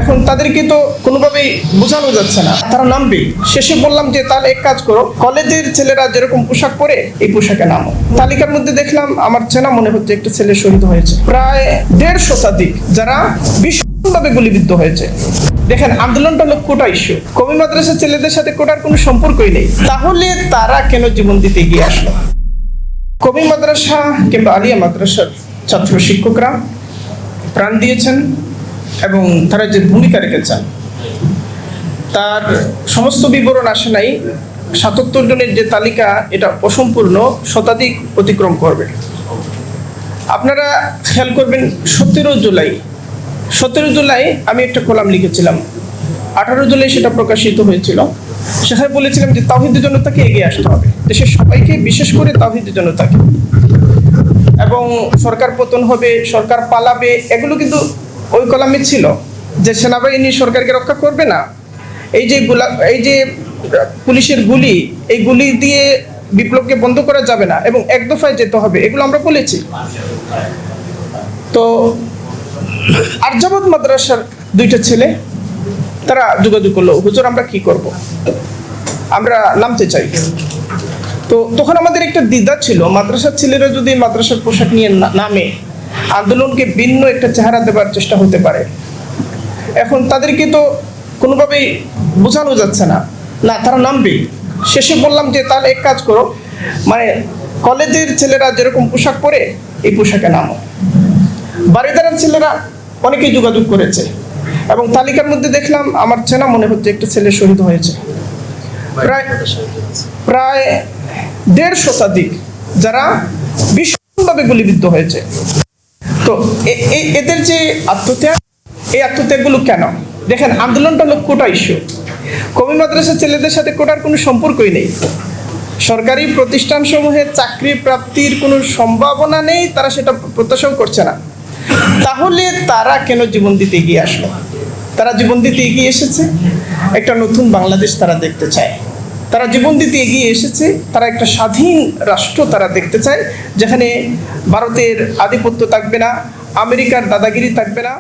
এখন তাদেরকে তো কোনোভাবেই বোঝানো যাচ্ছে না, তারা নামবে। শেষে বললাম যে তাহলে এক কাজ করো, কলেজের ছেলেরা যেরকম পোশাক পরে এই পোশাকে নামো। তালিকার মধ্যে দেখলাম আমার চেনা মনে হচ্ছে একটা ছেলে শহীদ হয়েছে, প্রায় 150 শতাধিক, যারা ভীষণভাবে গুলিবিদ্ধ হয়েছে। দেখেন, আন্দোলনটা হলো কোটা ইস্যু, কমি মাদ্রাসার ছেলেদের সাথে কোটার কোনো সম্পর্কই নেই। তাহলে তারা কেন জীবন দিতে এগিয়ে আসলো? কমি মাদ্রাসা কিংবা আলিয়া মাদ্রাসার ছাত্র শিক্ষকরা প্রাণ দিয়েছেন এবং তারা যে ভূমিকা রেখেছেন তার সমস্ত বিবরণ আসে নাই। ৭৭ জনের যে তালিকা, এটা অসম্পূর্ণ, শতাধিক অতিক্রম করবে। আপনারা খেয়াল করবেন, 17 জুলাই আমি একটা কলাম লিখেছিলাম, 18 জুলাই সেটা প্রকাশিত হয়েছিল। সেখানে বলেছিলাম যে তাওহীদের জনতাকে এগিয়ে আসতে হবে, দেশের সবাইকে, বিশেষ করে তাওহীদের জনতাকে। এবং সরকার পতন হবে, সরকার পালাবে, এগুলো কিন্তু ওই কলামে ছিল। যে সেনাবাহিনী সরকারকে রক্ষা করবে না, এই যে পুলিশের গুলি, এই গুলি দিয়ে বিপ্লবকে বন্ধ করা যাবে না এবং এক দফায় যেতে হবে, এগুলো আমরা বলেছি। তো আরজাবাদ মাদ্রাসার 2টা ছেলে তারা যোগাযোগ করলো, হুজুর আমরা কি করব, আমরা নামতে চাই। তো তখন আমাদের একটা দ্বিধা ছিল, মাদ্রাসার ছেলেরা যদি মাদ্রাসার পোশাক নিয়ে নামে, আন্দোলনকে ভিন্ন একটা চেহারা দেবার চেষ্টা হতে পারে। এখন তাদেরকে তো কোনোভাবেই বোঝানো যাচ্ছে না, না তারা নামবে। শেষে বললাম যে তাহলে এক কাজ করো, মানে কলেজের ছেলেরা যেরকম পোশাক পরে এই পোশাকে নামো। বারিদারার ছেলেরা অনেকেই যোগাযোগ করেছে এবং তালিকার মধ্যে দেখলাম আমার চেনা মনে হচ্ছে একটা ছেলে শহীদ হয়েছে, প্রায় 150 শতাধিক, যারা ভীষণভাবে গুলিবিদ্ধ হয়েছে। তো এদের যে আত্মত্যাগ, এই আত্মত্যাগগুলো কেন? দেখেন, আন্দোলনটা হলো কোটা ইস্যু, কমি মাদ্রাসার ছেলেদের সাথে কোটার কোনো সম্পর্কই নেই। সরকারি প্রতিষ্ঠানসমূহে চাকরি প্রাপ্তির কোনো সম্ভাবনা নেই, তারা সেটা প্রত্যাশাও করছে না। তাহলে তারা কেন জীবন দিতে এগিয়ে আসলো? তারা জীবন দিতে এগিয়ে এসেছে একটা নতুন বাংলাদেশ তারা দেখতে চায়। তারা জীবন দিতে এগিয়ে এসেছে, তারা একটা স্বাধীন রাষ্ট্র তারা দেখতে চায়, যেখানে ভারতের আধিপত্য থাকবে না, আমেরিকার দাদাগিরি থাকবে না।